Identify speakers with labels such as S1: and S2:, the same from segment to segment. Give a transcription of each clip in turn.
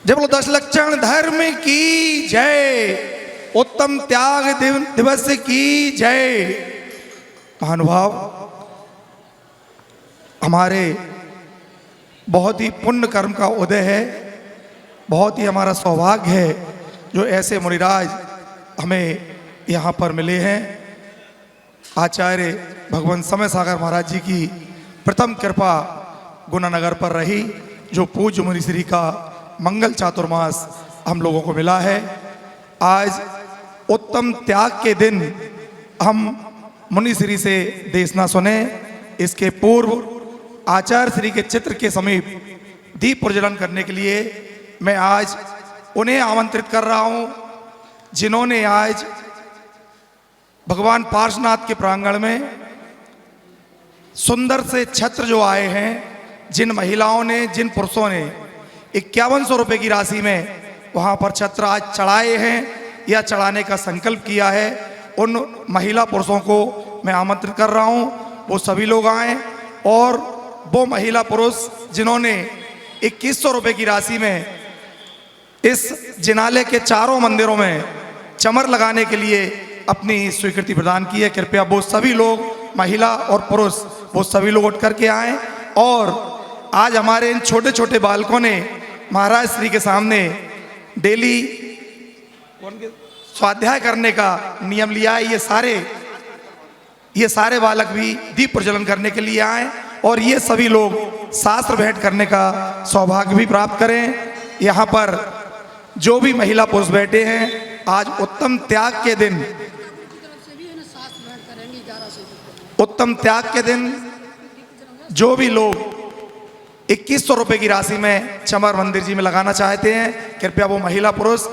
S1: जय बोलो दश लक्षण धर्म की जय, उत्तम त्याग दिवस की जय। महानुभाव, हमारे बहुत ही पुण्य कर्म का उदय है, बहुत ही हमारा सौभाग्य है जो ऐसे मुनिराज हमें यहाँ पर मिले हैं। आचार्य भगवान समय सागर महाराज जी की प्रथम कृपा गुनानगर पर रही, जो पूज्य मुनिश्री का मंगल चातुर्मास हम लोगों को मिला है। आज उत्तम त्याग के दिन हम मुनिश्री से देशना सुने। इसके पूर्व आचार्य श्री के चित्र के समीप दीप प्रज्वलन करने के लिए मैं आज उन्हें आमंत्रित कर रहा हूं जिन्होंने आज भगवान पार्श्वनाथ के प्रांगण में सुंदर से छत्र जो आए हैं, जिन महिलाओं ने, जिन पुरुषों ने 5100 रुपये की राशि में वहाँ पर छत्र आज चढ़ाए हैं या चढ़ाने का संकल्प किया है, उन महिला पुरुषों को मैं आमंत्रित कर रहा हूँ। वो सभी लोग आएँ और वो महिला पुरुष जिन्होंने 2100 रुपये की राशि में इस जिनालय के चारों मंदिरों में चमर लगाने के लिए अपनी स्वीकृति प्रदान की है, कृपया वो सभी लोग, महिला और पुरुष, वो सभी लोग उठ करके आएँ। और आज हमारे इन छोटे छोटे बालकों ने महाराज श्री के सामने डेली स्वाध्याय करने का नियम लिया है। ये सारे बालक भी दीप प्रज्वलन करने के लिए आए और ये सभी लोग शास्त्र भेंट करने का सौभाग्य भी प्राप्त करें। यहाँ पर जो भी महिला पुरुष बैठे हैं, आज उत्तम त्याग के दिन, उत्तम त्याग के दिन जो भी लोग 2100 रुपये की राशि में चमर मंदिर जी में लगाना चाहते हैं, कृपया वो महिला पुरुष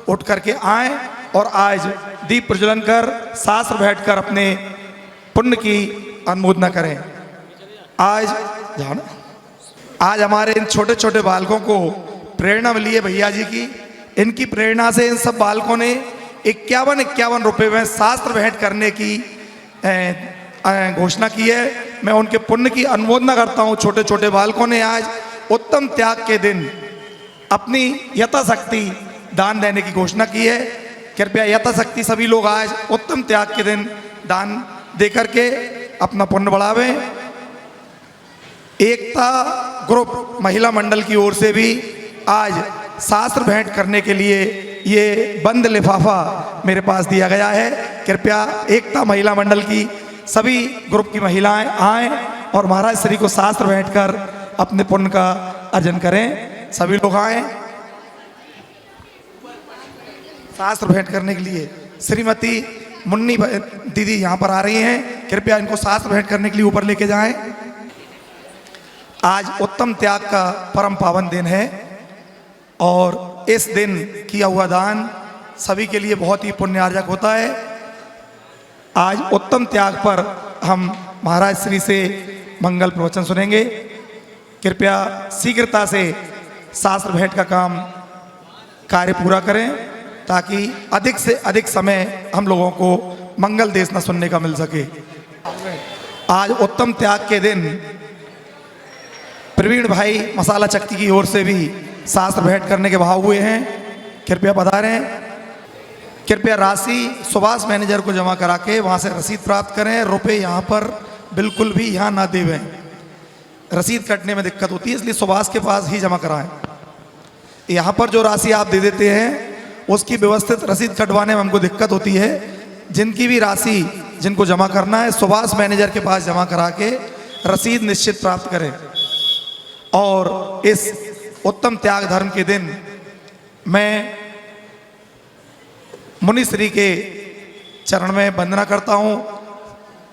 S1: उठ करके आएं और आज दीप प्रज्वलन कर शास्त्र बैठ कर अपने पुण्य की अनुमोदना करें। आज हमारे इन छोटे छोटे बालकों को प्रेरणा मिली है भैया जी की। इनकी प्रेरणा से इन सब बालकों ने 51 रुपये में शास्त्र भेंट करने की घोषणा की है। मैं उनके पुण्य की अनुमोदना करता हूँ। छोटे छोटे बालकों ने आज उत्तम त्याग के दिन अपनी यथाशक्ति दान देने की घोषणा की है। कृपया यथाशक्ति सभी लोग आज उत्तम त्याग के दिन दान दे करके अपना पुण्य बढ़ावें। एकता ग्रुप महिला मंडल की ओर से भी आज शास्त्र भेंट करने के लिए ये बंद लिफाफा मेरे पास दिया गया है। कृपया एकता महिला मंडल की सभी ग्रुप की महिलाएं आएं और महाराज श्री को शास्त्र भेंट कर अपने पुण्य का अर्जन करें। सभी लोग आएं शास्त्र भेंट करने के लिए। श्रीमती मुन्नी दीदी यहाँ पर आ रही हैं, कृपया इनको शास्त्र भेंट करने के लिए ऊपर लेके जाएं। आज उत्तम त्याग का परम पावन दिन है और इस दिन किया हुआ दान सभी के लिए बहुत ही पुण्यार्जक होता है। आज उत्तम त्याग पर हम महाराज श्री से मंगल प्रवचन सुनेंगे। कृपया शीघ्रता से शास्त्र भेंट का कार्य पूरा करें ताकि अधिक से अधिक समय हम लोगों को मंगल देशना सुनने का मिल सके। आज उत्तम त्याग के दिन प्रवीण भाई मसाला चक्की की ओर से भी शास्त्र भेंट करने के भाव हुए हैं, कृपया पधारें। कृपया राशि सुभाष मैनेजर को जमा करा के वहाँ से रसीद प्राप्त करें। रुपए यहाँ पर बिल्कुल भी यहाँ ना देवें, रसीद कटने में दिक्कत होती है, इसलिए सुभाष के पास ही जमा कराएं। यहाँ पर जो राशि आप दे देते हैं उसकी व्यवस्थित रसीद कटवाने में हमको दिक्कत होती है। जिनकी भी राशि जिनको जमा करना है सुभाष मैनेजर के पास जमा करा के रसीद निश्चित प्राप्त करें। और इस उत्तम त्याग धर्म के दिन मैं मुनिश्री के चरण में वंदना करता हूँ।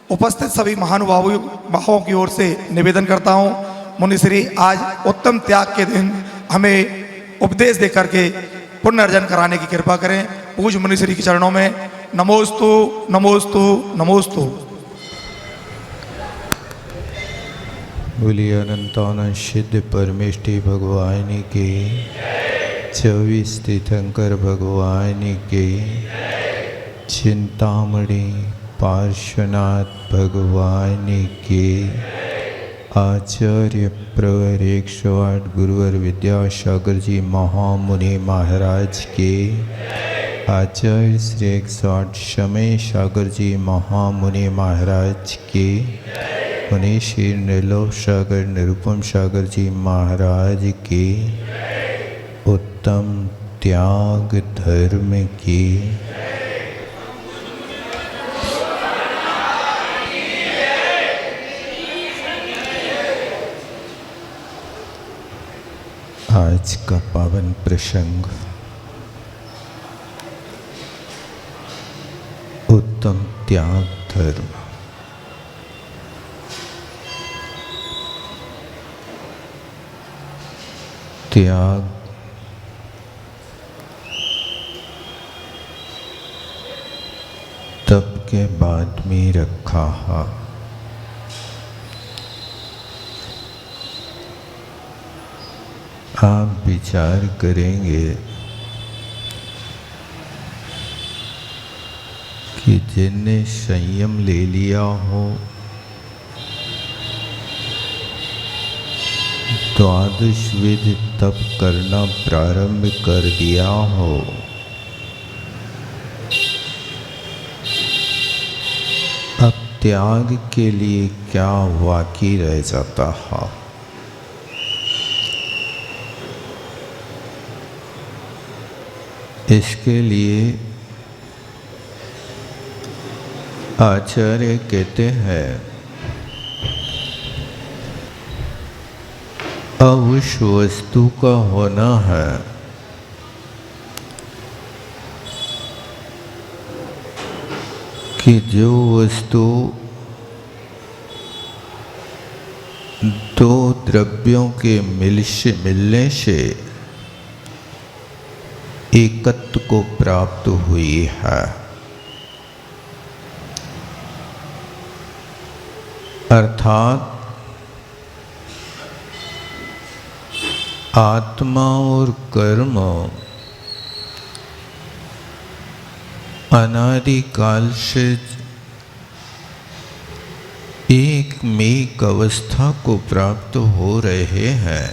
S1: उपस्थित सभी महानुभावों की ओर से निवेदन करता हूँ, मुनिश्री आज उत्तम त्याग के दिन हमें उपदेश दे करके पुण्य अर्जन कराने की कृपा करें। पूज्य मुनिश्री के चरणों में नमोस्तु नमोस्तु नमोस्तु।
S2: बोलिए अनंतानंद सिद्ध परमेष्टि भगवान की, 24 तीर्थंकर भगवान के, चिंतामणि पार्श्वनाथ भगवान के, आचार्य प्रवर 108 गुरुवर विद्यासागर जी महामुनि महाराज के, आचार्य श्री 108 समय सागर जी महामुनि महाराज के, मुनि श्री निर्लोभ सागर निरुपम सागर जी महाराज के, उत्तम त्याग धर्म की, आज का पावन प्रसंग उत्तम त्याग धर्म। त्याग तप के बाद में रखा है। आप विचार करेंगे कि जिनने संयम ले लिया हो, द्वादश विधि तप करना प्रारंभ कर दिया हो, अब त्याग के लिए क्या बाकी रह जाता है? इसके लिए आचार्य कहते हैं, अब उस वस्तु का होना है कि जो वस्तु दो द्रव्यों के मिलने से एकत्व को प्राप्त हुई है, अर्थात आत्मा और कर्म अनादिकाल से एक अवस्था को प्राप्त हो रहे हैं।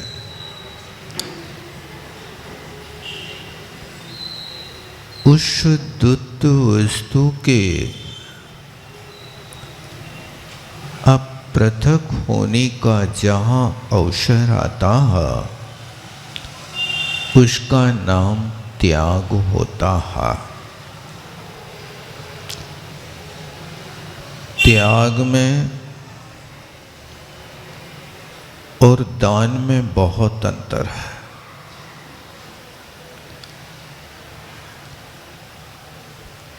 S2: उस शुद्ध वस्तु के अब पृथक होने का जहाँ अवसर आता है, उसका नाम त्याग होता है। त्याग में और दान में बहुत अंतर है।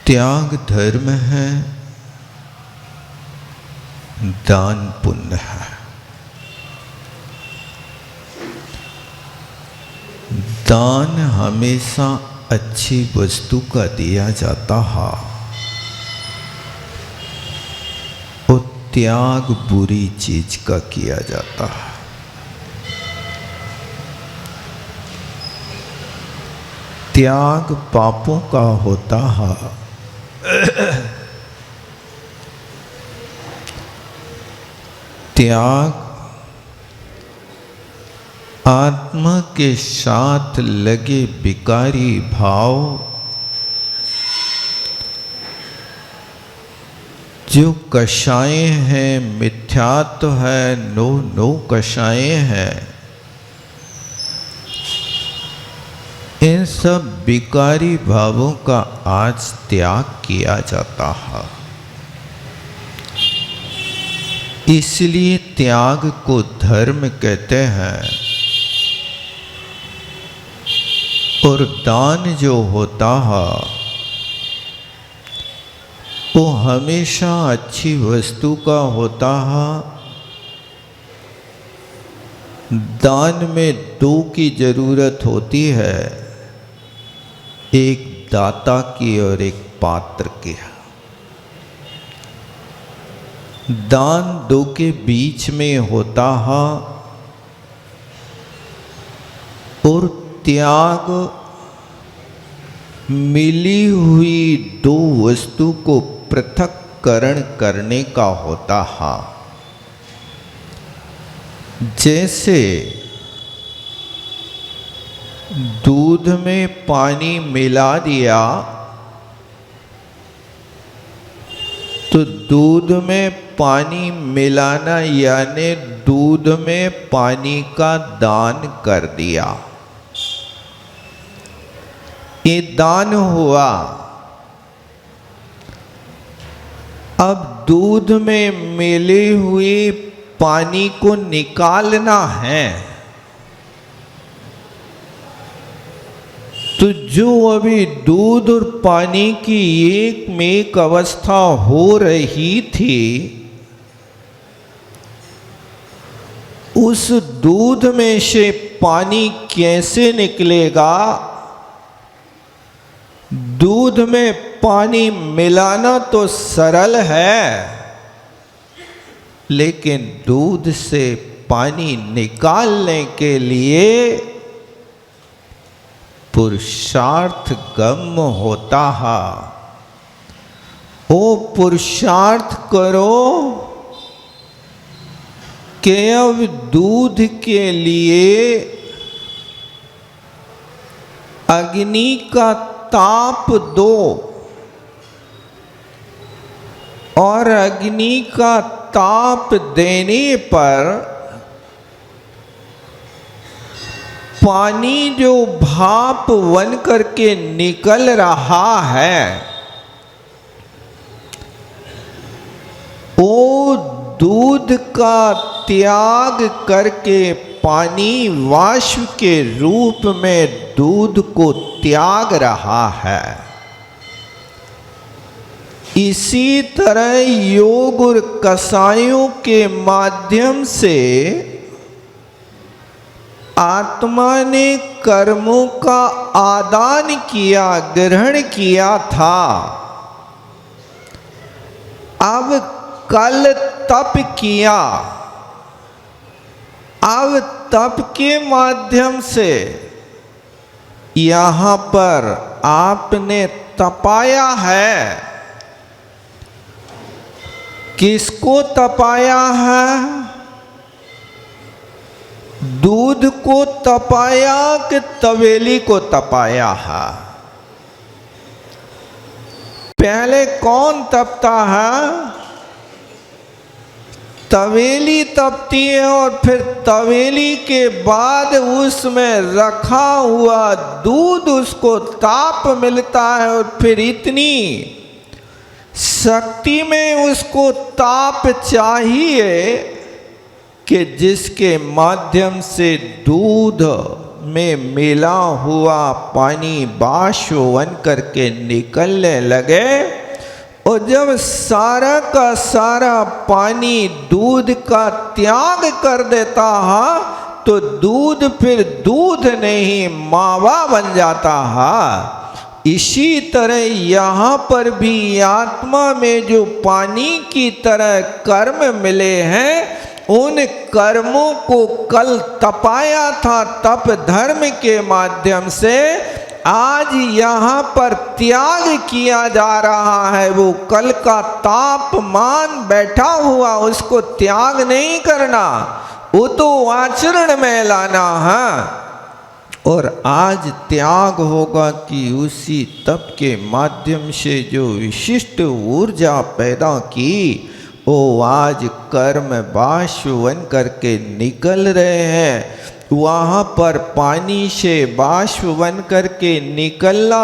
S2: त्याग धर्म है, दान पुण्य है। दान हमेशा अच्छी वस्तु का दिया जाता है और त्याग बुरी चीज का किया जाता है। त्याग पापों का होता है, त्याग आत्मा के साथ लगे विकारी भाव, जो कषाय हैं, मिथ्यात्व है, नो कषाय हैं, इन सब विकारी भावों का आज त्याग किया जाता है। इसलिए त्याग को धर्म कहते हैं। और दान जो होता है वो हमेशा अच्छी वस्तु का होता है। दान में दो की जरूरत होती है, एक दाता की और एक पात्र की। दान दो के बीच में होता है और त्याग मिली हुई दो वस्तु को पृथक्करण करने का होता है। जैसे दूध में पानी मिला दिया तो दूध में पानी मिलाना यानी दूध में पानी का दान कर दिया, ये दान हुआ। अब दूध में मिले हुए पानी को निकालना है, तो जो अभी दूध और पानी की एक में एक अवस्था हो रही थी, उस दूध में से पानी कैसे निकलेगा? दूध में पानी मिलाना तो सरल है, लेकिन दूध से पानी निकालने के लिए पुरुषार्थ गम होता है। वो पुरुषार्थ करो कि अब दूध के लिए अग्नि का ताप दो, और अग्नि का ताप देने पर पानी जो भाप बन करके निकल रहा है, वो दूध का त्याग करके पानी वाष्प के रूप में दूध को त्याग रहा है। इसी तरह योग और कसायों के माध्यम से आत्मा ने कर्मों का आदान किया, ग्रहण किया था। अब कल तप किया, अब तप के माध्यम से यहाँ पर आपने तपाया है। किसको तपाया है? दूध को तपाया कि तवेली को तपाया है? पहले कौन तपता है? तवेली तपती है, और फिर तवेली के बाद उसमें रखा हुआ दूध उसको ताप मिलता है, और फिर इतनी शक्ति में उसको ताप चाहिए कि जिसके माध्यम से दूध में मिला हुआ पानी वाष्प बन करके निकलने लगे। और जब सारा का सारा पानी दूध का त्याग कर देता है, तो दूध फिर दूध नहीं मावा बन जाता है। इसी तरह यहाँ पर भी आत्मा में जो पानी की तरह कर्म मिले हैं, उन कर्मों को कल तपाया था तप धर्म के माध्यम से, आज यहाँ पर त्याग किया जा रहा है। वो कल का तापमान बैठा हुआ, उसको त्याग नहीं करना, वो तो आचरण में लाना है। और आज त्याग होगा कि उसी तप के माध्यम से जो विशिष्ट ऊर्जा पैदा की, वो आज कर्म वाष्प बन करके निकल रहे हैं। वहाँ पर पानी से वाष्प बन करके निकलना,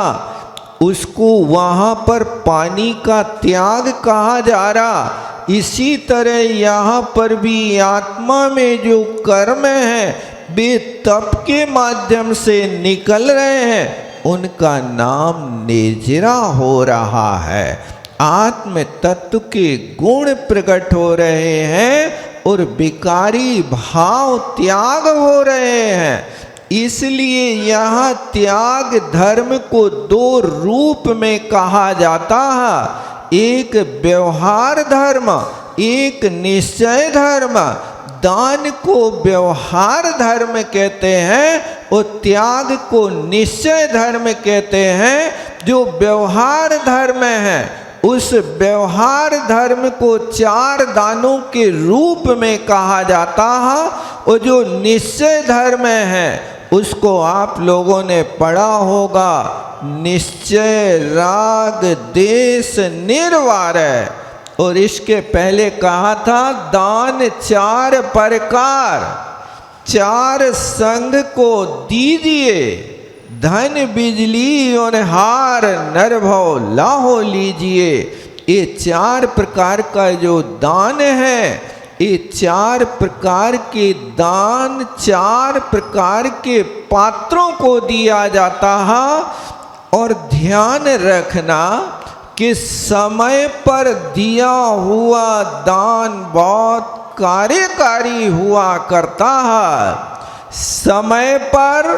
S2: उसको वहाँ पर पानी का त्याग कहा जा रहा। इसी तरह यहाँ पर भी आत्मा में जो कर्म है वे तप के माध्यम से निकल रहे हैं, उनका नाम निर्जरा हो रहा है। आत्म तत्व के गुण प्रकट हो रहे हैं और विकारी भाव त्याग हो रहे हैं। इसलिए यहाँ त्याग धर्म को दो रूप में कहा जाता है, एक व्यवहार धर्म, एक निश्चय धर्म। दान को व्यवहार धर्म कहते हैं और त्याग को निश्चय धर्म कहते हैं। जो व्यवहार धर्म है उस व्यवहार धर्म को 4 दानों के रूप में कहा जाता है। और जो निश्चय धर्म है उसको आप लोगों ने पढ़ा होगा, निश्चय राग देश निर्वारय। और इसके पहले कहा था दान 4 प्रकार, 4 संग को दीजिए, धन बिजली और हार नरभव लाहो लीजिए। ये 4 प्रकार का जो दान है, ये 4 प्रकार के दान 4 प्रकार के पात्रों को दिया जाता है। और ध्यान रखना कि समय पर दिया हुआ दान बहुत कार्यकारी हुआ करता है। समय पर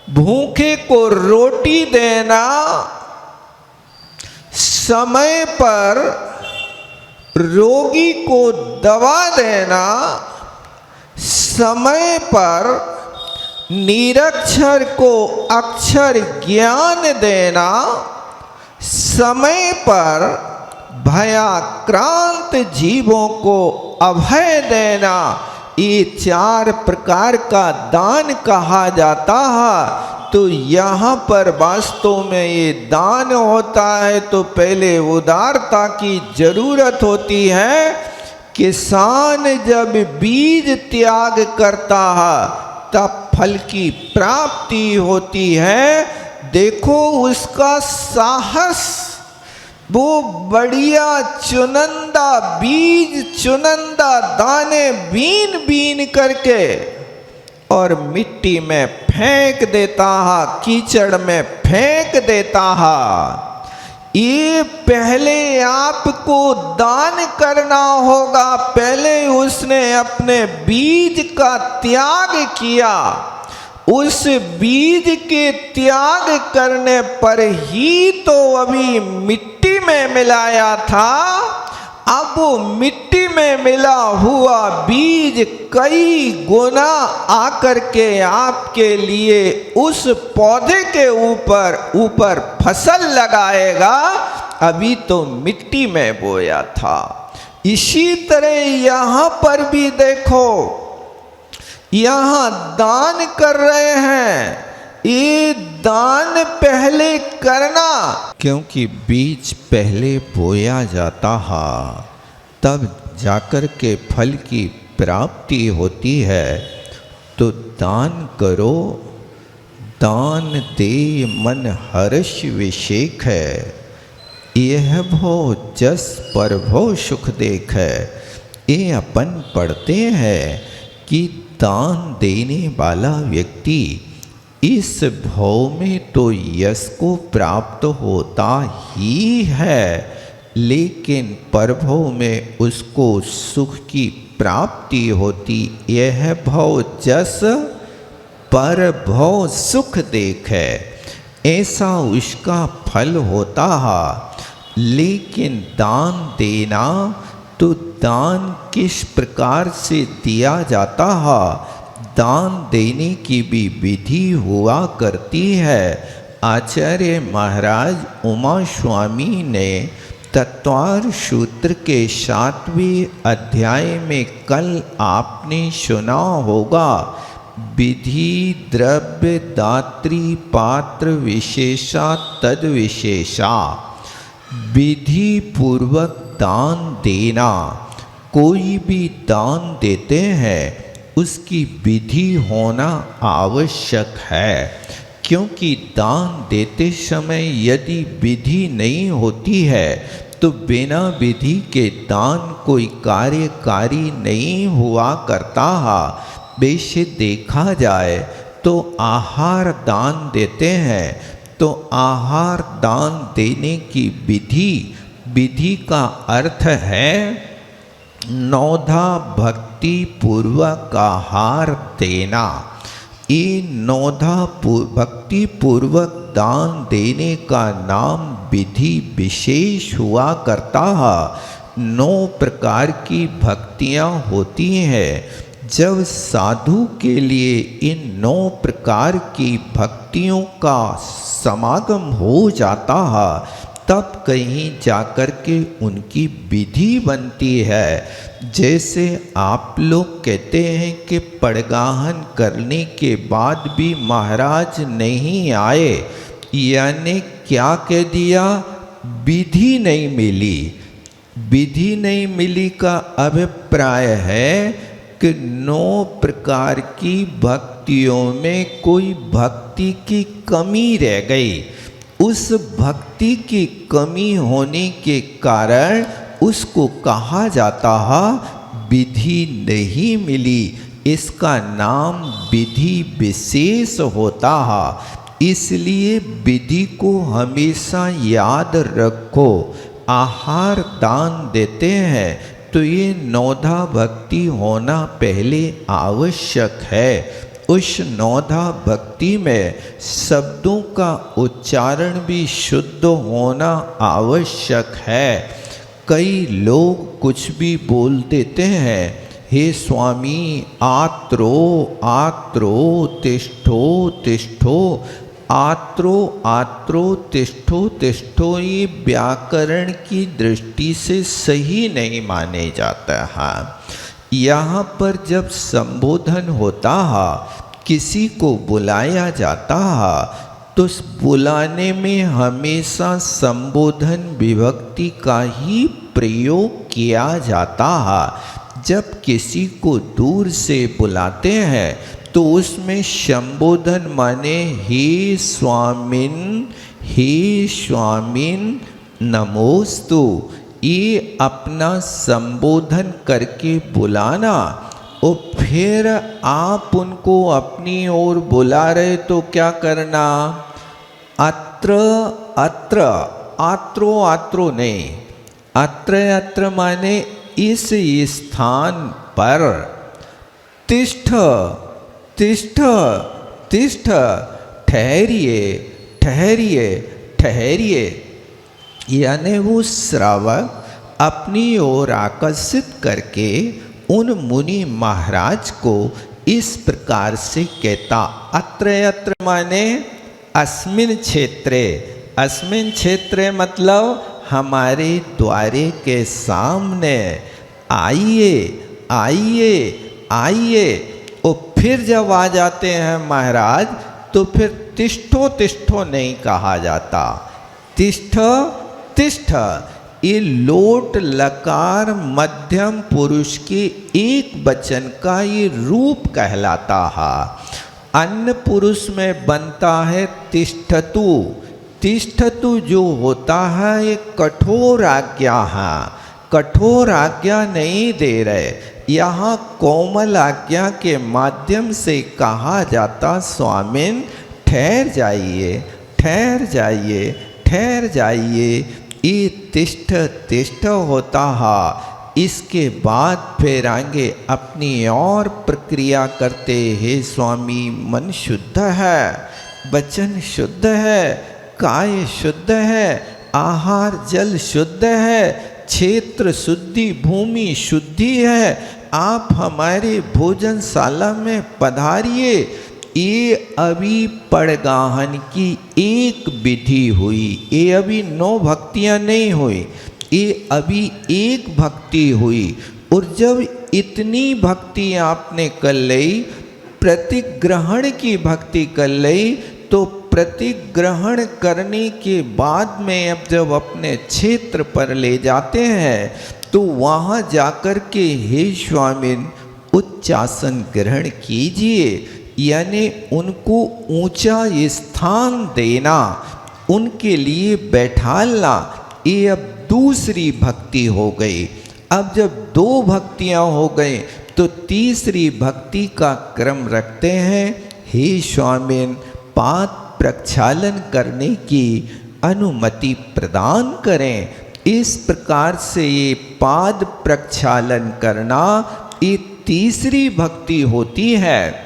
S2: भूखे को रोटी देना, समय पर रोगी को दवा देना, समय पर निरक्षर को अक्षर ज्ञान देना, समय पर भयाक्रांत जीवों को अभय देना, ये 4 प्रकार का दान कहा जाता है। तो यहाँ पर वास्तव में ये दान होता है तो पहले उदारता की जरूरत होती है। किसान जब बीज त्याग करता है तब फल की प्राप्ति होती है। देखो उसका साहस, वो बढ़िया चुनंदा बीज, चुनंदा दाने बीन बीन करके और मिट्टी में फेंक देता है, कीचड़ में फेंक देता है। ये पहले आपको दान करना होगा, पहले उसने अपने बीज का त्याग किया। उस बीज के त्याग करने पर ही तो अभी मिट्टी में मिलाया था। अब वो मिट्टी में मिला हुआ बीज कई गुना आकर के आपके लिए उस पौधे के ऊपर फसल लगाएगा। अभी तो मिट्टी में बोया था। इसी तरह यहाँ पर भी देखो, यहाँ दान कर रहे हैं। ये दान पहले करना, क्योंकि बीज पहले बोया जाता है तब जाकर के फल की प्राप्ति होती है। तो दान करो, दान दे मन हर्ष विषेक है, यह भो जस पर भो सुख देख है। ये अपन पढ़ते हैं कि दान देने वाला व्यक्ति इस भव में तो यश को प्राप्त होता ही है, लेकिन परभव में उसको सुख की प्राप्ति होती। यह भव जस पर भव सुख देख है, ऐसा उसका फल होता है। लेकिन दान देना तो दान किस प्रकार से दिया जाता है, दान देने की भी विधि हुआ करती है। आचार्य महाराज उमा स्वामी ने तत्वार सूत्र के 7वें अध्याय में कल आपने सुना होगा, विधि द्रव्य दात्री पात्र विशेषा तद विशेषा। विधि पूर्वक दान देना, कोई भी दान देते हैं उसकी विधि होना आवश्यक है। क्योंकि दान देते समय यदि विधि नहीं होती है तो बिना विधि के दान कोई कार्यकारी नहीं हुआ करता है। वैसे देखा जाए तो आहार दान देते हैं तो आहार दान देने की विधि का अर्थ है नौधा भक्ति पूर्वक आहार देना। ये नौधा भक्ति पूर्वक दान देने का नाम विधि विशेष हुआ करता है। 9 प्रकार की भक्तियाँ होती हैं। जब साधु के लिए इन 9 प्रकार की भक्तियों का समागम हो जाता है तब कहीं जाकर के उनकी विधि बनती है। जैसे आप लोग कहते हैं कि पड़गाहन करने के बाद भी महाराज नहीं आए, यानी क्या कह दिया, विधि नहीं मिली। विधि नहीं मिली का अभिप्राय है कि 9 प्रकार की भक्तियों में कोई भक्ति की कमी रह गई। उस भक्ति की कमी होने के कारण उसको कहा जाता है विधि नहीं मिली। इसका नाम विधि विशेष होता है। इसलिए विधि को हमेशा याद रखो। आहार दान देते हैं तो ये नौधा भक्ति होना पहले आवश्यक है। उस नौधा भक्ति में शब्दों का उच्चारण भी शुद्ध होना आवश्यक है। कई लोग कुछ भी बोल देते हैं, हे स्वामी आत्रो आत्रो तिष्ठो तिष्ठो, आत्रो आत्रो तिष्ठो तिष्ठो, ये व्याकरण की दृष्टि से सही नहीं माने जाता है। यहाँ पर जब संबोधन होता है, किसी को बुलाया जाता है, तो बुलाने में हमेशा संबोधन विभक्ति का ही प्रयोग किया जाता है। जब किसी को दूर से बुलाते हैं तो उसमें संबोधन माने हे स्वामिन नमोस्तु, ये अपना संबोधन करके बुलाना। और फिर आप उनको अपनी ओर बुला रहे तो क्या करना, अत्र अत्र, आत्रो आत्रो नहीं, अत्र अत्र माने इस स्थान पर, तिष्ठ तिष्ठ तिष्ठ, ठहरिए ठहरिए ठहरिए। यानी वो श्रावक अपनी ओर आकर्षित करके उन मुनि महाराज को इस प्रकार से कहता, अत्र अत्र माने अस्मिन क्षेत्रे, अस्मिन क्षेत्रे मतलब हमारे द्वारे के सामने, आइए आइए आइए। और फिर जब आ जाते हैं महाराज तो फिर तिष्ठो तिष्ठो नहीं कहा जाता, तिष्ठ तिष्ठ। ये लोट लकार मध्यम पुरुष के एक वचन का ये रूप कहलाता है। अन्य पुरुष में बनता है तिष्ठतु। तिष्ठतु जो होता है ये कठोर आज्ञा है, कठोर आज्ञा नहीं दे रहे। यहाँ कोमल आज्ञा के माध्यम से कहा जाता, स्वामिन ठहर जाइए ठहर जाइए ठहर जाइए। ये तिष्ठ तिष्ठ होता है। इसके बाद फिर आगे अपनी और प्रक्रिया करते, हे स्वामी मन शुद्ध है, वचन शुद्ध है, काय शुद्ध है, आहार जल शुद्ध है, क्षेत्र शुद्धि भूमि शुद्धि है, आप हमारे भोजनशाला में पधारिए। ये अभी पड़गाहन की एक विधि हुई, ये अभी 9 भक्तियाँ नहीं हुई, ये अभी एक भक्ति हुई। और जब इतनी भक्ति आपने कर ली, प्रतिग्रहण की भक्ति कर ली, तो प्रतिग्रहण करने के बाद में अब जब अपने क्षेत्र पर ले जाते हैं तो वहाँ जाकर के हे स्वामिन उच्चासन ग्रहण कीजिए, यानी उनको ऊंचा स्थान देना, उनके लिए बैठालना। ये अब दूसरी भक्ति हो गई। अब जब 2 भक्तियां हो गई तो तीसरी भक्ति का क्रम रखते हैं, हे स्वामिन पाद प्रक्षालन करने की अनुमति प्रदान करें। इस प्रकार से ये पाद प्रक्षालन करना ये तीसरी भक्ति होती है।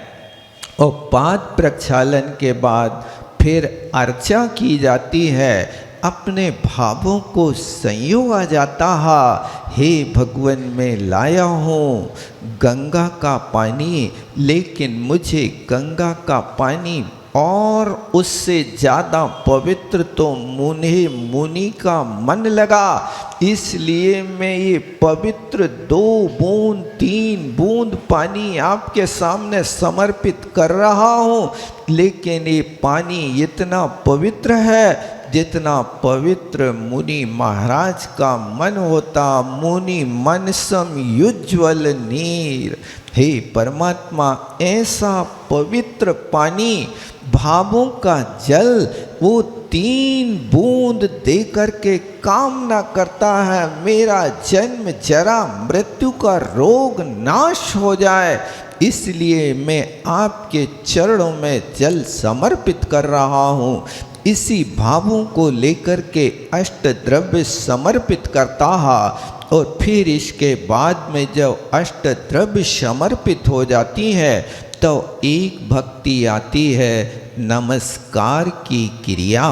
S2: और पाद प्रक्षालन के बाद फिर अर्चा की जाती है, अपने भावों को संयोग आ जाता है, हे भगवान मैं लाया हूँ गंगा का पानी, लेकिन मुझे गंगा का पानी और उससे ज़्यादा पवित्र तो मुझे मुनि का मन लगा, इसलिए मैं ये पवित्र 2 बूंद 3 बूंद पानी आपके सामने समर्पित कर रहा हूँ। लेकिन ये पानी इतना पवित्र है जितना पवित्र मुनि महाराज का मन होता। मुनि मन सम युज्वल नीर। हे परमात्मा, ऐसा पवित्र पानी, भावों का जल, वो 3 बूंद दे करके कामना करता है मेरा जन्म जरा मृत्यु का रोग नाश हो जाए। इसलिए मैं आपके चरणों में जल समर्पित कर रहा हूँ। इसी भावों को लेकर के अष्ट द्रव्य समर्पित करता है। और फिर इसके बाद में जब अष्ट द्रव्य समर्पित हो जाती है तो एक भक्ति आती है, नमस्कार की क्रिया।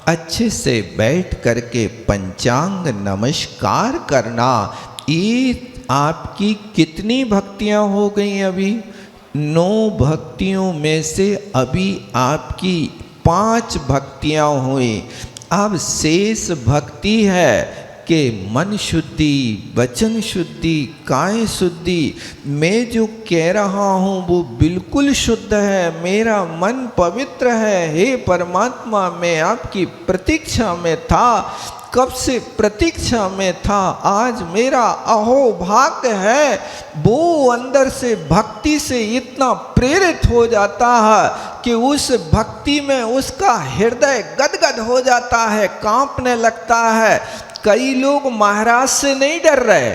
S2: अच्छे से बैठ करके पंचांग नमस्कार करना। ये आपकी कितनी भक्तियां हो गई अभी? 9 भक्तियों में से अभी आपकी 5 भक्तियां हुई। अब शेष भक्ति है कि मन शुद्धि, वचन शुद्धि, काय शुद्धि। मैं जो कह रहा हूँ वो बिल्कुल शुद्ध है, मेरा मन पवित्र है। हे परमात्मा, मैं आपकी प्रतीक्षा में था, कब से प्रतीक्षा में था, आज मेरा अहोभाग्य है। वो अंदर से भक्ति से इतना प्रेरित हो जाता है कि उस भक्ति में उसका हृदय गदगद हो जाता है, कांपने लगता है। कई लोग महाराज से नहीं डर रहे,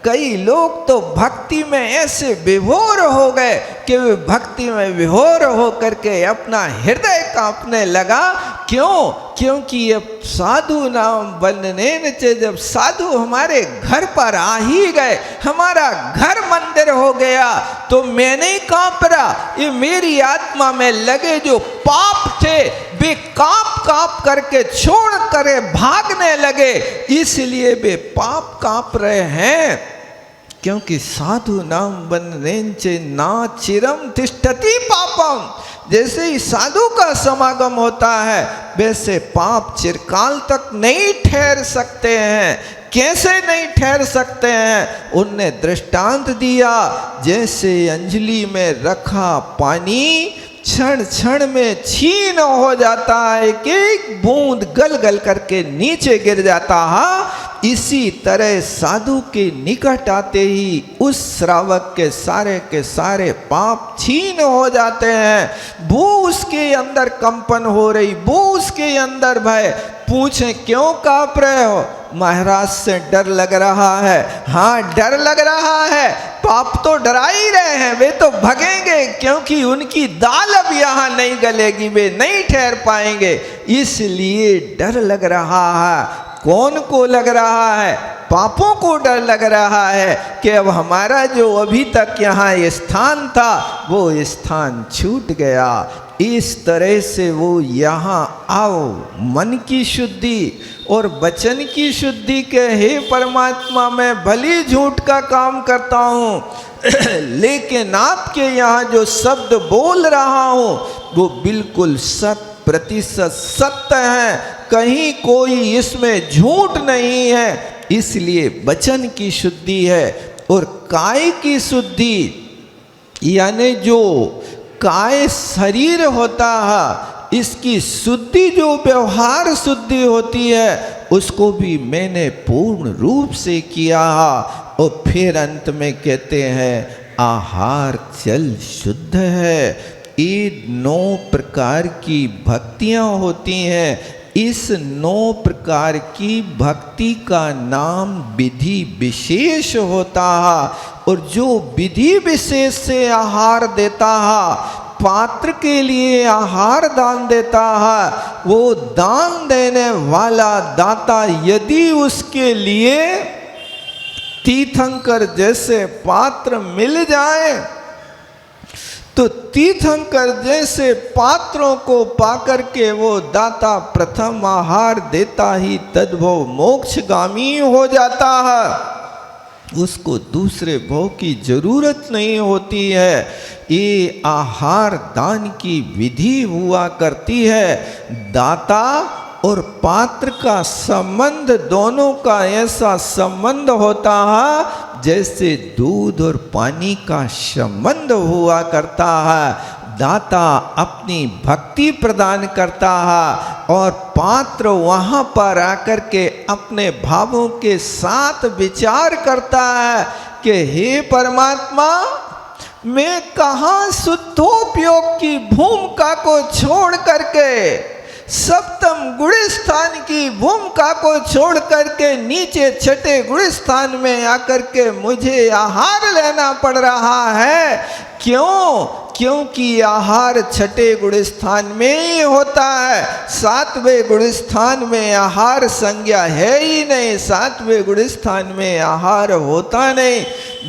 S2: कई लोग तो भक्ति में ऐसे विभोर हो गए कि वे भक्ति में विभोर हो करके अपना हृदय कांपने लगा। क्यों? क्योंकि अब साधु नाम बनने से जब साधु हमारे घर पर आ ही गए, हमारा घर मंदिर हो गया, तो मैं नहीं कांप रहा। ये मेरी आत्मा में लगे जो पाप थे वे कांप कांप करके छोड़ करे भागने लगे, इसलिए वे पाप कांप रहे हैं। क्योंकि साधु नाम बनने से ना चिरम तिष्ठति पापम। जैसे ही साधु का समागम होता है वैसे पाप चिरकाल तक नहीं ठहर सकते हैं। कैसे नहीं ठहर सकते हैं? उनने दृष्टांत दिया, जैसे अंजलि में रखा पानी क्षण क्षण में छीन हो जाता है, एक बूंद गल गल करके नीचे गिर जाता है। इसी तरह साधु के निकट आते ही उस श्रावक के सारे पाप छीन हो जाते हैं। वो उसके अंदर कंपन हो रही, वो उसके अंदर भय। पूछे क्यों कांप रहे हो? महाराज से डर लग रहा है। हाँ, डर लग रहा है, पाप तो डरा ही रहे हैं, वे तो भगेंगे क्योंकि उनकी दाल अब यहाँ नहीं गलेगी, वे नहीं ठहर पाएंगे, इसलिए डर लग रहा है। कौन को लग रहा है? पापों को डर लग रहा है कि अब हमारा जो अभी तक यहाँ स्थान था वो स्थान छूट गया। इस तरह से वो यहाँ आओ, मन की शुद्धि और वचन की शुद्धि के, हे परमात्मा मैं भली झूठ का काम करता हूँ लेकिन आपके यहाँ जो शब्द बोल रहा हूँ वो बिल्कुल 100% सत्य है, कहीं कोई इसमें झूठ नहीं है। इसलिए वचन की शुद्धि है। और काय की शुद्धि यानी जो काय शरीर होता है, इसकी शुद्धि जो व्यवहार शुद्धि होती है उसको भी मैंने पूर्ण रूप से किया है। और फिर अंत में कहते हैं आहार जल शुद्ध है। ये 9 प्रकार की भक्तियाँ होती हैं। इस 9 प्रकार की भक्ति का नाम विधि विशेष होता है। और जो विधि विशेष से आहार देता है, पात्र के लिए आहार दान देता है, वो दान देने वाला दाता यदि उसके लिए तीर्थंकर जैसे पात्र मिल जाए तो तीर्थंकर जैसे पात्रों को पाकर के वो दाता प्रथम आहार देता ही तद्भव मोक्षगामी हो जाता है। उसको दूसरे भोग की जरूरत नहीं होती है। ये आहार दान की विधि हुआ करती है। दाता और पात्र का संबंध, दोनों का ऐसा संबंध होता है जैसे दूध और पानी का संबंध हुआ करता है। दाता अपनी भक्ति प्रदान करता है और पात्र वहाँ पर आकर के अपने भावों के साथ विचार करता है कि हे परमात्मा, मैं कहाँ शुद्धोपयोग की भूमिका को छोड़ करके, सप्तम गुण स्थान की भूमिका को छोड़ करके नीचे छठे गुण स्थान में आकर के मुझे आहार लेना पड़ रहा है। क्यों? क्योंकि आहार छठे गुण स्थान में ही होता है। सातवें गुण स्थान में आहार संज्ञा है ही नहीं, सातवें गुण स्थान में आहार होता नहीं।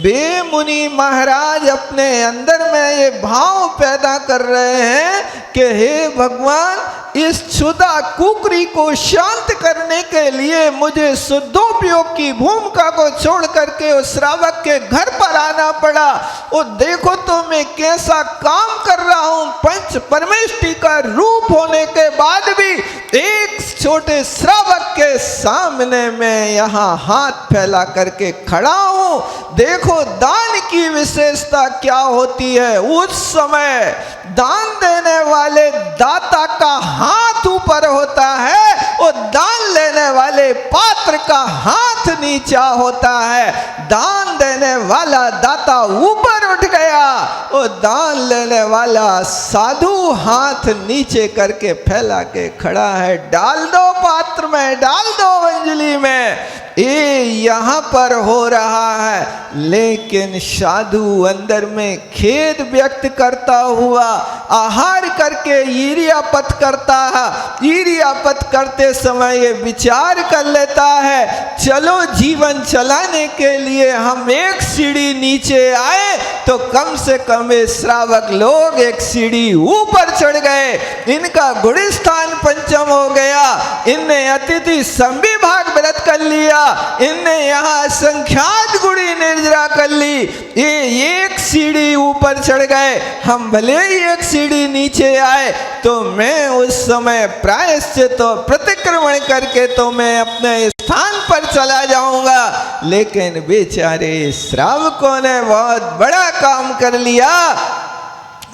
S2: वे मुनि महाराज अपने अंदर में ये भाव पैदा कर रहे हैं कि हे भगवान, इस क्षुधा कुकरी को शांत करने के लिए मुझे शुद्धोपयोग की भूमिका को छोड़ करके उस श्रावक के घर पर आना पड़ा। और देखो तो मैं कैसा काम कर रहा हूं। पंच परमेष्टि का रूप होने के बाद भी एक छोटे श्रावक के सामने मैं यहाँ हाथ फैला करके खड़ा हूं। देखो दान की विशेषता क्या होती है। उस समय दान देने वाले दाता का हाथ ऊपर होता है और दान लेने वाले पात्र का हाथ नीचा होता है। दान देने वाला दाता ऊपर उठ गया और दान लेने वाला साधु हाथ नीचे करके फैला के खड़ा है। डाल दो पात्र में, डाल दो अंजलि में। ये यहाँ पर हो रहा है, लेकिन साधु अंदर में खेद व्यक्त करता हुआ आहार करके ईर्ष्यापत करता है। ईर्ष्यापत करते समय ये विचार कर लेता है, चलो जीवन चलाने के लिए हम एक सीढ़ी नीचे आए तो कम से कम ये श्रावक लोग एक सीढ़ी ऊपर चढ़ गए। इनका गुण स्थान पंचम हो गया। इनने अतिथि संविभाग व्रत कर लिया। इनने यहाँ संख्यात गुणी निर्जरा कर ली। ये एक सीढ़ी ऊपर चढ़ गए, हम भले ही एक सीढ़ी नीचे आए तो मैं उस समय प्रायश्चित तो प्रतिक्रमण करके तो मैं अपने स्थान पर चला जाऊंगा। लेकिन बेचारे श्रावकों ने बहुत बड़ा काम कर लिया।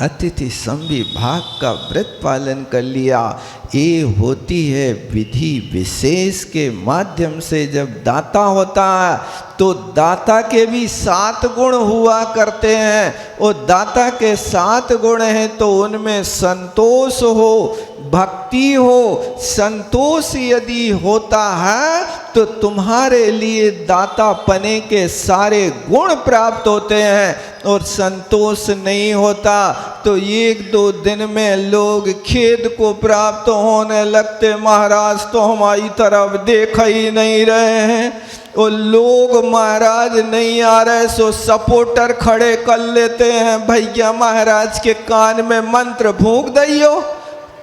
S2: अतिथि संविभाग का व्रत पालन कर लिया। ये होती है विधि विशेष के माध्यम से। जब दाता होता है तो दाता के भी 7 गुण हुआ करते हैं। और दाता के 7 गुण हैं तो उनमें संतोष हो, भक्ति हो। संतोष यदि होता है तो तुम्हारे लिए दाता पने के सारे गुण प्राप्त होते हैं। और संतोष नहीं होता तो 1-2 दिन में लोग खेद को प्राप्त होने लगते, महाराज तो हमारी तरफ देख ही नहीं रहे हैं। और लोग महाराज नहीं आ रहे सो सपोर्टर खड़े कर लेते हैं, भैया महाराज के कान में मंत्र फूंक दियो,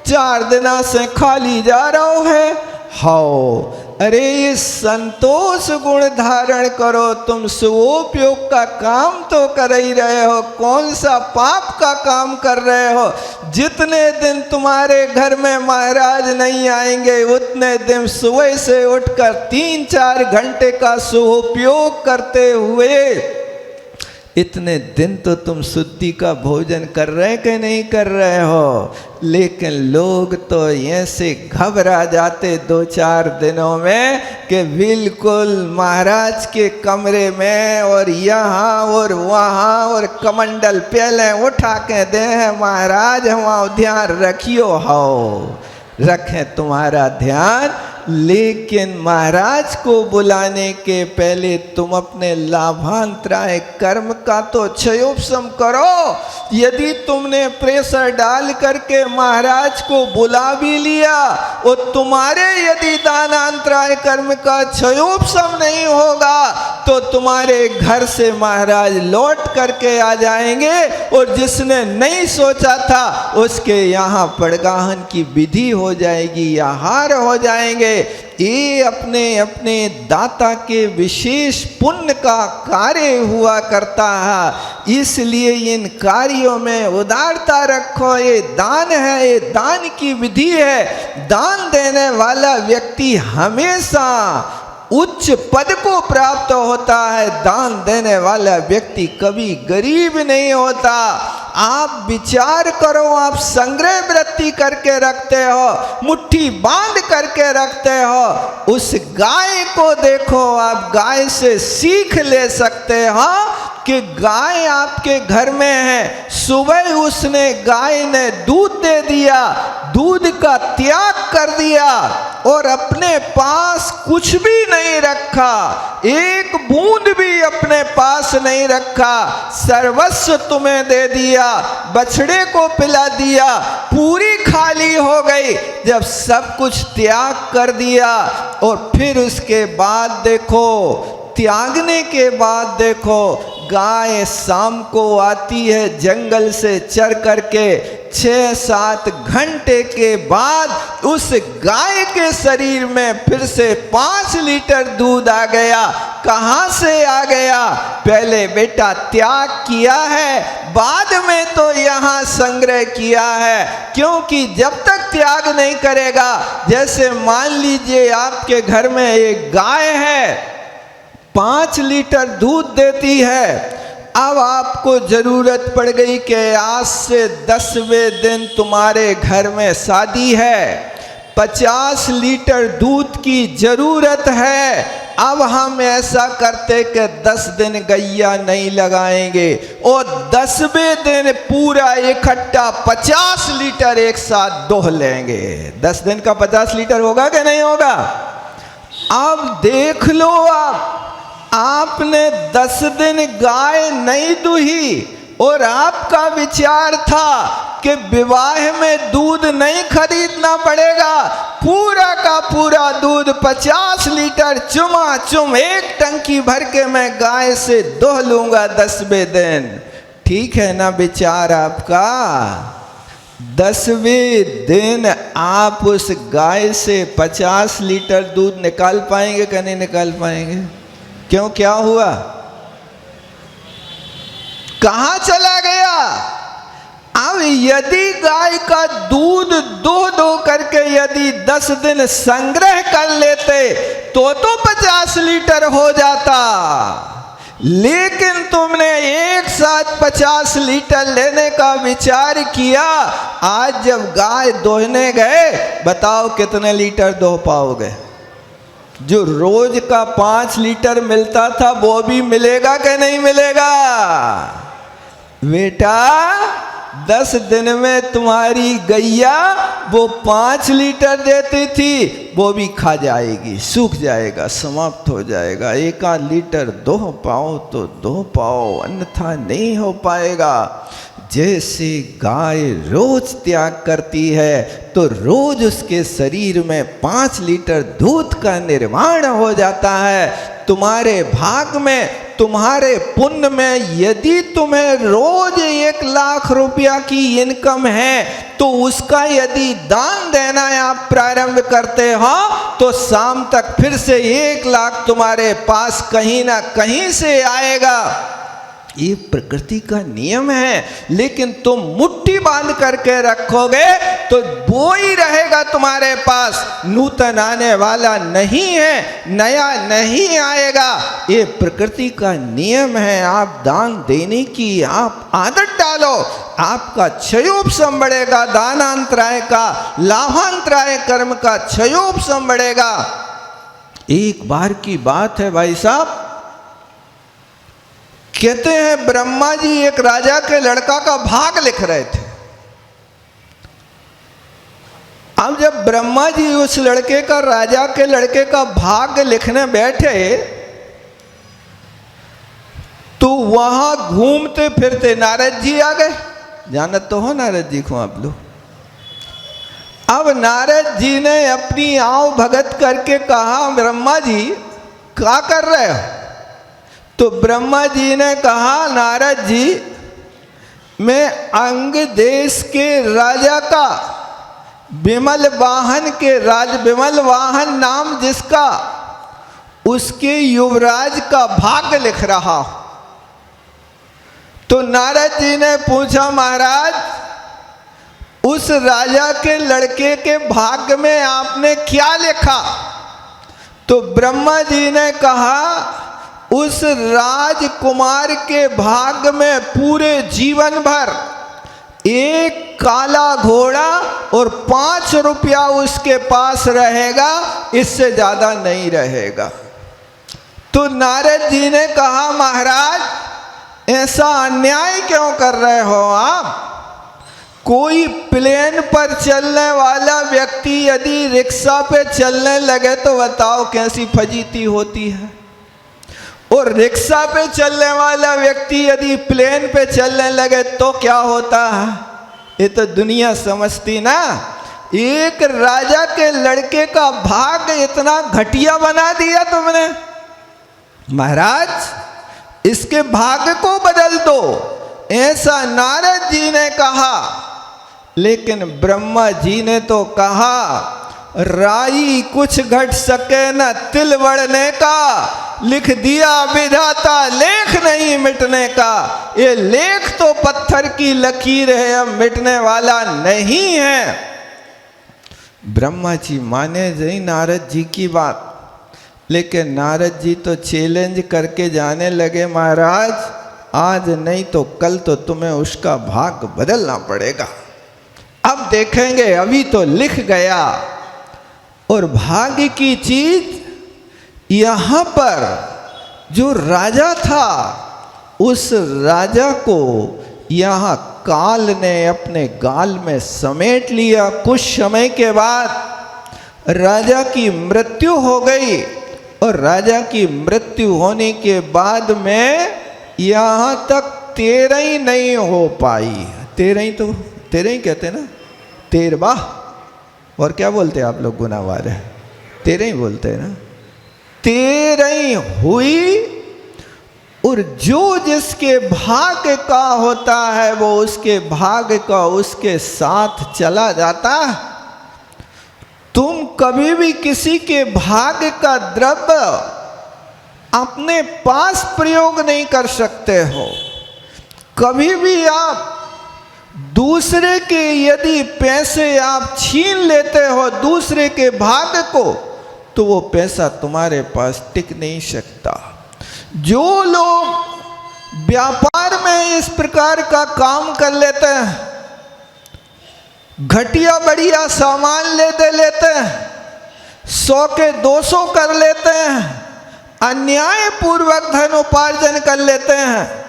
S2: 4 दिना से खाली जा रहा है। हाओ, अरे ये संतोष गुण धारण करो। तुम स्वोपयोग का काम तो कर ही रहे हो, कौन सा पाप का काम कर रहे हो। जितने दिन तुम्हारे घर में महाराज नहीं आएंगे उतने दिन सुबह से उठकर 3-4 घंटे का स्वोपयोग करते हुए इतने दिन तो तुम शुद्धि का भोजन कर रहे कि नहीं कर रहे हो। लेकिन लोग तो ऐसे घबरा जाते 2-4 दिनों में कि बिल्कुल महाराज के कमरे में और यहाँ और वहाँ और कमंडल पहले उठा के दे हैं, महाराज वहाँ ध्यान रखियो। हो रखें तुम्हारा ध्यान, लेकिन महाराज को बुलाने के पहले तुम अपने लाभांतराय कर्म का तो क्षयोपशम करो। यदि तुमने प्रेशर डाल करके महाराज को बुला भी लिया और तुम्हारे यदि दानांतराय कर्म का क्षयोपशम नहीं होगा तो तुम्हारे घर से महाराज लौट करके आ जाएंगे, और जिसने नहीं सोचा था उसके यहाँ पड़गाहन की विधि हो जाएगी या हार हो जाएंगे। ये अपने अपने दाता के विशेष पुण्य का कार्य हुआ करता है, इसलिए इन कार्यों में उदारता रखो। ये दान है, ये दान की विधि है। दान देने वाला व्यक्ति हमेशा उच्च पद को प्राप्त होता है। दान देने वाला व्यक्ति कभी गरीब नहीं होता। आप विचार करो, आप संग्रह वृत्ति करके रखते हो, मुट्ठी बांध करके रखते हो। उस गाय को देखो, आप गाय से सीख ले सकते हो कि गाय आपके घर में है। सुबह उसने गाय ने दूध दे दिया, दूध का त्याग कर दिया और अपने पास कुछ भी नहीं रखा, एक बूंद भी अपने पास नहीं रखा, सर्वस्व तुम्हें दे दिया, बछड़े को पिला दिया, पूरी खाली हो गई। जब सब कुछ त्याग कर दिया और फिर उसके बाद देखो, त्यागने के बाद देखो, गाय शाम को आती है जंगल से चर करके, 6-7 घंटे के बाद उस गाय के शरीर में फिर से 5 लीटर दूध आ गया। कहाँ से आ गया? पहले बेटा त्याग किया है, बाद में तो यहाँ संग्रह किया है। क्योंकि जब तक त्याग नहीं करेगा, जैसे मान लीजिए आपके घर में एक गाय है, 5 लीटर दूध देती है। अब आपको जरूरत पड़ गई कि आज से 10वें दिन तुम्हारे घर में शादी है, 50 लीटर दूध की जरूरत है। अब हम ऐसा करते कि 10 दिन गैया नहीं लगाएंगे और 10वें दिन पूरा इकट्ठा 50 लीटर एक साथ दोह लेंगे। 10 दिन का 50 लीटर होगा कि नहीं होगा? अब देख लो, आपने 10 दिन गाय नहीं दुही और आपका विचार था कि विवाह में दूध नहीं खरीदना पड़ेगा, पूरा का पूरा दूध 50 लीटर चुमाचुम एक टंकी भर के मैं गाय से दोह लूंगा 10वें दिन। ठीक है ना विचार आपका? 10वें दिन आप उस गाय से 50 लीटर दूध निकाल पाएंगे कि नहीं निकाल पाएंगे? क्यों, क्या हुआ? कहां चला गया? अब यदि गाय का दूध दो करके यदि 10 दिन संग्रह कर लेते तो 50 लीटर हो जाता, लेकिन तुमने एक साथ 50 लीटर लेने का विचार किया। आज जब गाय दोहने गए, बताओ कितने लीटर दोह पाओगे? जो रोज का 5 लीटर मिलता था वो भी मिलेगा कि नहीं मिलेगा? बेटा 10 दिन में तुम्हारी गैया वो 5 लीटर देती थी, वो भी खा जाएगी, सूख जाएगा, समाप्त हो जाएगा। 1 लीटर दोह पाओ तो दोह पाओ, अन्यथा नहीं हो पाएगा। जैसे गाय रोज त्याग करती है तो रोज उसके शरीर में 5 लीटर दूध का निर्माण हो जाता है। तुम्हारे भाग में, तुम्हारे पुण्य में, यदि तुम्हें रोज 1 लाख रुपया की इनकम है तो उसका यदि दान देना आप प्रारंभ करते हो तो शाम तक फिर से 1 लाख तुम्हारे पास कहीं ना कहीं से आएगा। ये प्रकृति का नियम है, लेकिन तुम मुट्ठी बांध करके रखोगे तो वो ही रहेगा तुम्हारे पास, नूतन आने वाला नहीं है, नया नहीं आएगा। ये प्रकृति का नियम है। आप दान देने की आप आदत डालो, आपका क्षयोपशम बढ़ेगा, दानांतराय का, लाभांतराय कर्म का क्षयोपशम बढ़ेगा। एक बार की बात है भाई साहब, कहते हैं ब्रह्मा जी एक राजा के लड़का का भाग लिख रहे थे। अब जब ब्रह्मा जी उस लड़के का, राजा के लड़के का भाग लिखने बैठे तो वहां घूमते फिरते नारद जी आ गए। जानत तो हो नारद जी को आप लोग। अब नारद जी ने अपनी आव भगत करके कहा, ब्रह्मा जी क्या कर रहे हो? तो ब्रह्मा जी ने कहा, नारद जी, मैं अंग देश के राजा का, विमल वाहन के विमल वाहन नाम जिसका, उसके युवराज का भाग्य लिख रहा हूं। तो नारद जी ने पूछा, महाराज, उस राजा के लड़के के भाग्य में आपने क्या लिखा? तो ब्रह्मा जी ने कहा, उस राजकुमार के भाग्य में पूरे जीवन भर एक काला घोड़ा और 5 रुपया उसके पास रहेगा, इससे ज्यादा नहीं रहेगा। तो नारद जी ने कहा, महाराज, ऐसा अन्याय क्यों कर रहे हो आप? कोई प्लेन पर चलने वाला व्यक्ति यदि रिक्शा पे चलने लगे तो बताओ कैसी फजीती होती है, और रिक्शा पे चलने वाला व्यक्ति यदि प्लेन पे चलने लगे तो क्या होता है? ये तो दुनिया समझती ना। एक राजा के लड़के का भाग्य इतना घटिया बना दिया तुमने। महाराज, इसके भाग्य को बदल दो, ऐसा नारद जी ने कहा। लेकिन ब्रह्मा जी ने तो कहा, राई कुछ घट सके न तिल बढ़ने का, लिख दिया विधाता लेख नहीं मिटने का। ये लेख तो पत्थर की लकीर है, अब मिटने वाला नहीं है। ब्रह्मा जी माने नहीं नारद जी की बात, लेकिन नारद जी तो चैलेंज करके जाने लगे, महाराज, आज नहीं तो कल तो तुम्हें उसका भाग्य बदलना पड़ेगा। अब देखेंगे, अभी तो लिख गया। और भाग्य की चीज यहां पर जो राजा था, उस राजा को यहां काल ने अपने गाल में समेट लिया। कुछ समय के बाद राजा की मृत्यु हो गई, और राजा की मृत्यु होने के बाद में यहां तक 13 नहीं हो पाई। 13 कहते ना, 13वां, और क्या बोलते हैं आप लोग? गुनाहगार है, 13 ही बोलते हैं ना। 13 हुई, और जो जिसके भाग्य का होता है वो उसके भाग्य का उसके साथ चला जाता। तुम कभी भी किसी के भाग्य का द्रव्य अपने पास प्रयोग नहीं कर सकते हो। कभी भी आप दूसरे के यदि पैसे आप छीन लेते हो, दूसरे के भाग्य को, तो वो पैसा तुम्हारे पास टिक नहीं सकता। जो लोग व्यापार में इस प्रकार का काम कर लेते हैं, घटिया बढ़िया सामान लेते हैं, 100 के 200 कर लेते हैं, अन्याय पूर्वक धन उपार्जन कर लेते हैं।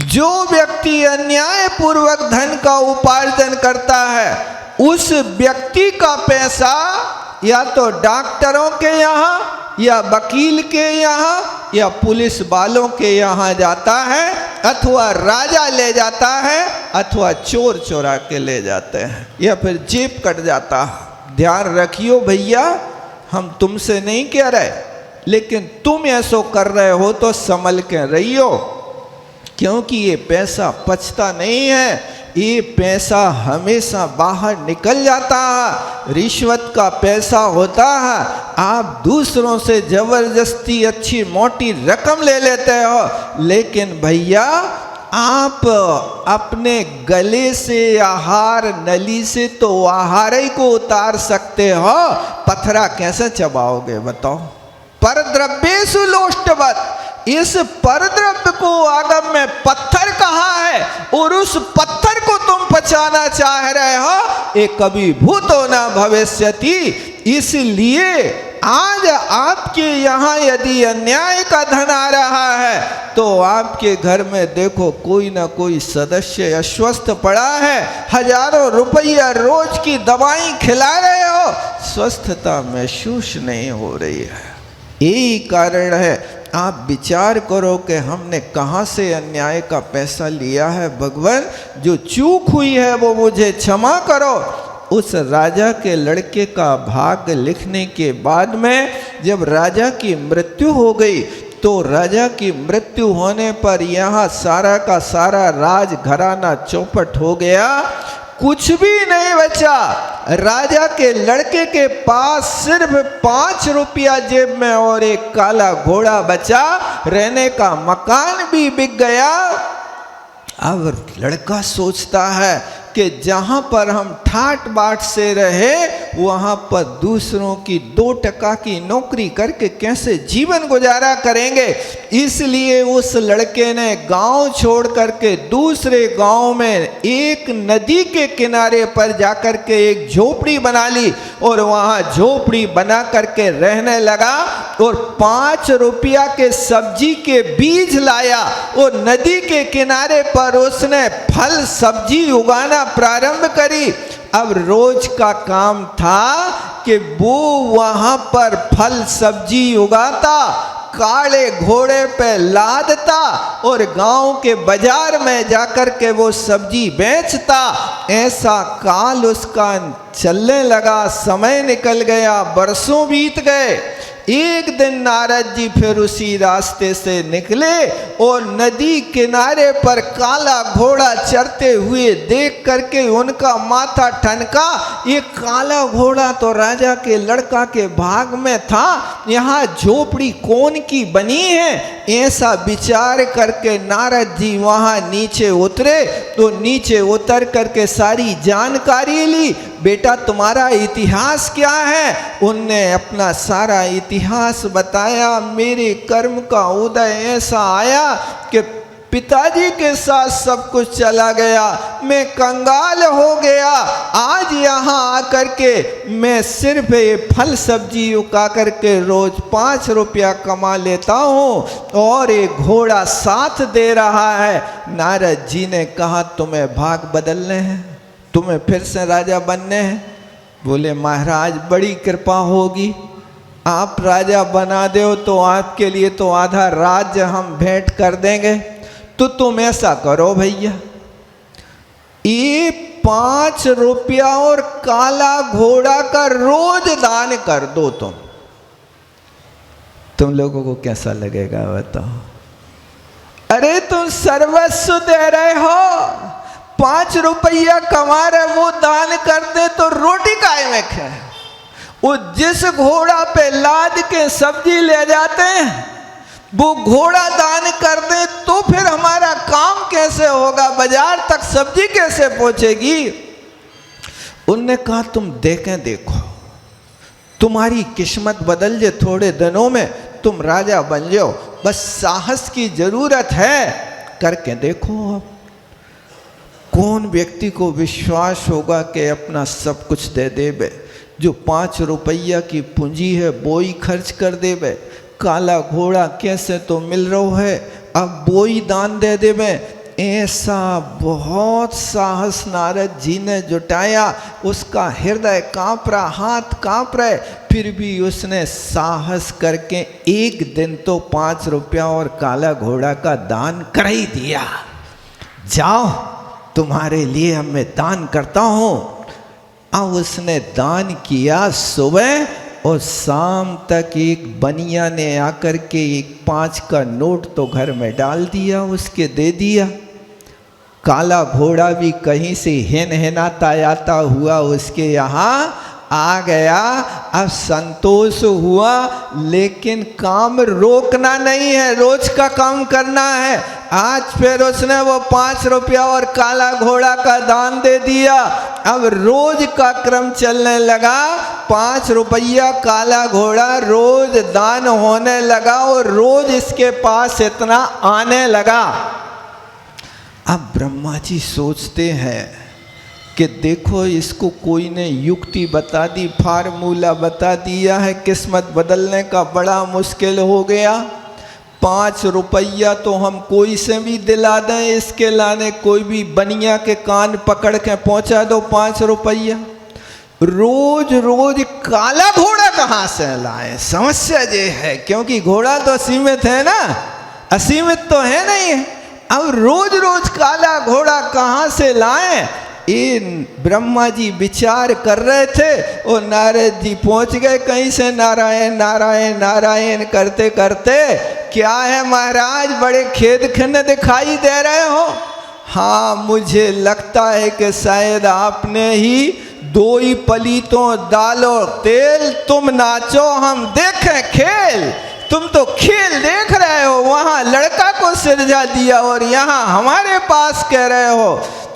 S2: जो व्यक्ति अन्याय पूर्वक धन का उपार्जन करता है, उस व्यक्ति का पैसा या तो डॉक्टरों के यहाँ, या वकील के यहाँ, या पुलिस वालों के यहाँ जाता है, अथवा राजा ले जाता है, अथवा चोर चोरा के ले जाते हैं, या फिर जेब कट जाता है। ध्यान रखियो भैया, हम तुमसे नहीं कह रहे, लेकिन तुम ऐसो कर रहे हो तो संभल के रहियो, क्योंकि ये पैसा पचता नहीं है। ये पैसा हमेशा बाहर निकल जाता है। रिश्वत का पैसा होता है, आप दूसरों से जबरदस्ती अच्छी मोटी रकम ले लेते हो, लेकिन भैया आप अपने गले से आहार, नली से तो आहार ही को उतार सकते हो, पथरा कैसे चबाओगे बताओ? परद्रव्येषु लोष्टवत्, इस परद्रव्य को आगम में पत्थर कहा है, और उस पत्थर को तुम पचाना चाह रहे हो, ये कभी भूतो न भविष्यति। इसलिए आज आपके यहाँ यदि अन्याय का धन आ रहा है, तो आपके घर में देखो कोई ना कोई सदस्य अस्वस्थ पड़ा है, हजारों रुपया रोज की दवाई खिला रहे हो, स्वस्थता महसूस नहीं हो रही है। यही कारण है। आप विचार करो कि हमने कहाँ से अन्याय का पैसा लिया है। भगवान, जो चूक हुई है वो मुझे क्षमा करो। उस राजा के लड़के का भाग्य लिखने के बाद में जब राजा की मृत्यु हो गई, तो राजा की मृत्यु होने पर यहाँ सारा का सारा राज घराना चौपट हो गया, कुछ भी नहीं बचा। राजा के लड़के के पास सिर्फ 5 रुपया जेब में और एक काला घोड़ा बचा, रहने का मकान भी बिक गया। अब लड़का सोचता है कि जहाँ पर हम ठाट बाट से रहे वहाँ पर दूसरों की 2 टका की नौकरी करके कैसे जीवन गुजारा करेंगे। इसलिए उस लड़के ने गांव छोड़ करके दूसरे गांव में एक नदी के किनारे पर जाकर के एक झोपड़ी बना ली और वहाँ झोपड़ी बना करके रहने लगा और 5 रुपया के सब्जी के बीज लाया और नदी के किनारे पर उसने फल सब्जी उगाना प्रारंभ करी। अब रोज का काम था कि वो वहां पर फल सब्जी उगाता, काले घोड़े पे लादता और गांव के बाजार में जाकर के वो सब्जी बेचता। ऐसा काल उसका चलने लगा, समय निकल गया, बरसों बीत गए। एक दिन नारद जी फिर उसी रास्ते से निकले और नदी किनारे पर काला घोड़ा चरते हुए देख करके उनका माथा ठनका। ये काला घोड़ा तो राजा के लड़का के भाग में था, यहाँ झोपड़ी कौन की बनी है? ऐसा विचार करके नारद जी वहाँ नीचे उतरे तो नीचे उतर करके सारी जानकारी ली। बेटा तुम्हारा इतिहास क्या है? उनने अपना सारा इतिहास बताया। मेरे कर्म का उदय ऐसा आया कि पिताजी के साथ सब कुछ चला गया, मैं कंगाल हो गया। आज यहाँ आकर के मैं सिर्फ ये फल सब्जी उगा करके रोज 5 रुपया कमा लेता हूँ और एक घोड़ा साथ दे रहा है। नारद जी ने कहा तुम्हें भाग बदलने हैं, तुम्हें फिर से राजा बनने हैं? बोले महाराज बड़ी कृपा होगी, आप राजा बना दो तो आपके लिए तो आधा राज्य हम भेंट कर देंगे। तो तुम ऐसा करो भैया, ये 5 रुपया और काला घोड़ा का रोज दान कर दो। तुम लोगों को कैसा लगेगा बताओ? अरे तुम सर्वस्व दे रहे हो, 5 रुपया कमा रहे वो दान कर दे तो रोटी काहे में खाए? वो जिस घोड़ा पे लाद के सब्जी ले जाते हैं वो घोड़ा दान कर दे तो फिर हमारा काम कैसे होगा, बाजार तक सब्जी कैसे पहुंचेगी? उनने कहा तुम देखें, देखो तुम्हारी किस्मत बदल जाए, थोड़े दिनों में तुम राजा बन जाओ, बस साहस की जरूरत है, करके देखो। अब कौन व्यक्ति को विश्वास होगा कि अपना सब कुछ दे देवे? जो 5 रुपया की पूंजी है वो ही खर्च कर देवे। काला घोड़ा कैसे तो मिल रहा है, अब वो ही दान दे देवे। ऐसा बहुत साहस नारद जी ने जुटाया। उसका हृदय कांप रहा, हाथ कांप रहे, फिर भी उसने साहस करके एक दिन तो 5 रुपया और काला घोड़ा का दान कर ही दिया। जाओ तुम्हारे लिए अब मैं दान करता हूँ। अब उसने दान किया। सुबह और शाम तक एक बनिया ने आकर के एक 5 का नोट तो घर में डाल दिया, उसके दे दिया। काला घोड़ा भी कहीं से हिनहिनाता आता हुआ उसके यहाँ आ गया। अब संतोष हुआ, लेकिन काम रोकना नहीं है, रोज का काम करना है। आज फिर उसने वो 5 रुपया और काला घोड़ा का दान दे दिया। अब रोज का क्रम चलने लगा, 5 रुपया काला घोड़ा रोज दान होने लगा और रोज इसके पास इतना आने लगा। अब ब्रह्मा जी सोचते हैं कि देखो इसको कोई ने युक्ति बता दी, फार्मूला बता दिया है, किस्मत बदलने का बड़ा मुश्किल हो गया। 5 रुपया तो हम कोई से भी दिला दें, इसके लाने कोई भी बनिया के कान पकड़ के पहुंचा दो 5 रुपया। रोज रोज काला घोड़ा कहाँ से लाए, समस्या ये है, क्योंकि घोड़ा तो सीमित है ना, असीमित तो है नहीं। अब रोज रोज काला घोड़ा कहाँ से लाएं? इन ब्रह्मा जी विचार कर रहे थे और नारद जी पहुंच गए कहीं से। नारायण नारायण नारायण करते करते क्या है महाराज, बड़े खेद खिन्न दिखाई दे रहे हो? हाँ, मुझे लगता है कि शायद आपने ही 2 ही पलीतों दाल और तेल, तुम नाचो हम देखें खेल। तुम तो खेल देख रहे हो, वहाँ लड़का को सिरजा दिया और यहाँ हमारे पास कह रहे हो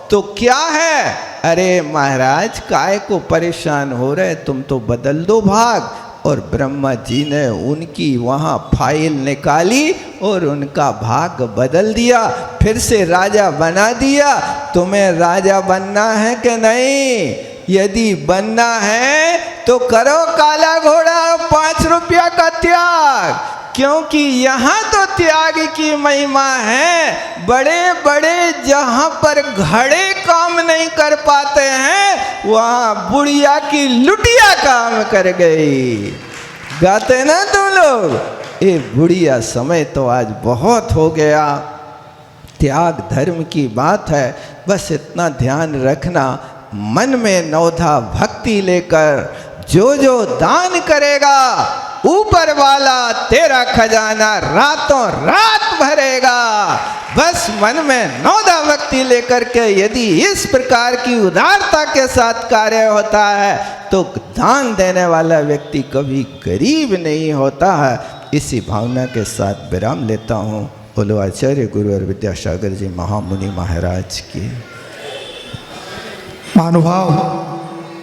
S2: तो क्या है? अरे महाराज, काय को परेशान हो रहे, तुम तो बदल दो भाग। और ब्रह्मा जी ने उनकी वहाँ फाइल निकाली और उनका भाग बदल दिया, फिर से राजा बना दिया। तुम्हें राजा बनना है कि नहीं? यदि बनना है तो करो काला घोड़ा और 5 रुपया का त्याग, क्योंकि यहाँ तो त्याग की महिमा है। बड़े बड़े जहाँ पर घड़े काम नहीं कर पाते हैं, वहाँ बुढ़िया की लुटिया काम कर गई। गाते ना तुम लोग, ये बुढ़िया समय तो आज बहुत हो गया। त्याग धर्म की बात है, बस इतना ध्यान रखना, मन में नौधा भक्ति लेकर जो जो दान करेगा, ऊपर वाला तेरा खजाना रातों रात भरेगा। बस मन में नौधा भक्ति लेकर के यदि इस प्रकार की उदारता के साथ कार्य होता है तो दान देने वाला व्यक्ति कभी गरीब नहीं होता है। इसी भावना के साथ विराम लेता हूँ। बोलो आचार्य गुरु और विद्यासागर जी महामुनि महाराज की।
S1: महानुभाव,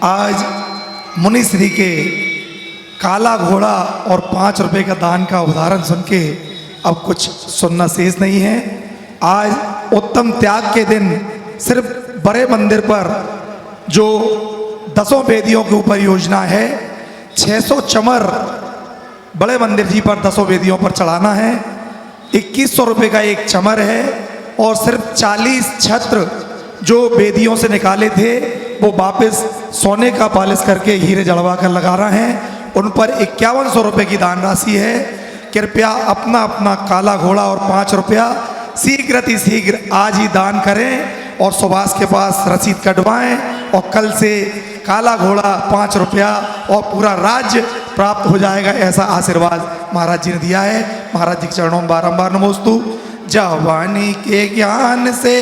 S1: आज मुनिश्री के काला घोड़ा और 5 रुपए का दान का उदाहरण सुन के अब कुछ सुनना शेष नहीं है। आज उत्तम त्याग के दिन सिर्फ बड़े मंदिर पर जो 10 वेदियों के ऊपर योजना है, 600 चमर बड़े मंदिर जी पर 10 वेदियों पर चढ़ाना है। 2100 रुपये का एक चमर है और सिर्फ 40 छत्र जो वेदियों से निकाले थे वो वापस सोने का पालिश करके हीरे जड़वा कर लगा रहे हैं। उन पर 5100 रुपये की दान राशि है। कृपया अपना अपना काला घोड़ा और 5 रुपया शीघ्र आज ही दान करें और सुभाष के पास रसीद कटवाएं और कल से काला घोड़ा 5 रुपया और पूरा राज्य प्राप्त हो जाएगा, ऐसा आशीर्वाद महाराज जी ने दिया है। महाराज जी के चरणों में बारंबार नमोस्तु। जवानी के ज्ञान से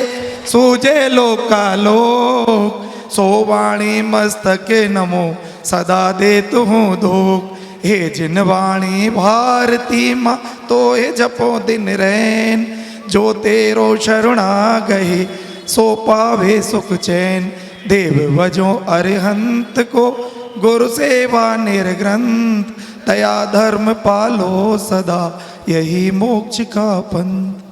S1: सूझे लोकालोक, सोवाणी मस्तके नमो सदा देतु हूँ धोख। हे जिन वाणी भारती माँ तो हे जपो दिन रैन, जो तेरो शरणा गए सो पावे सुख चैन। देव वजो अरिहंत को गुरु सेवा निर्ग्रंथ, दया धर्म पालो सदा यही मोक्ष का पंथ।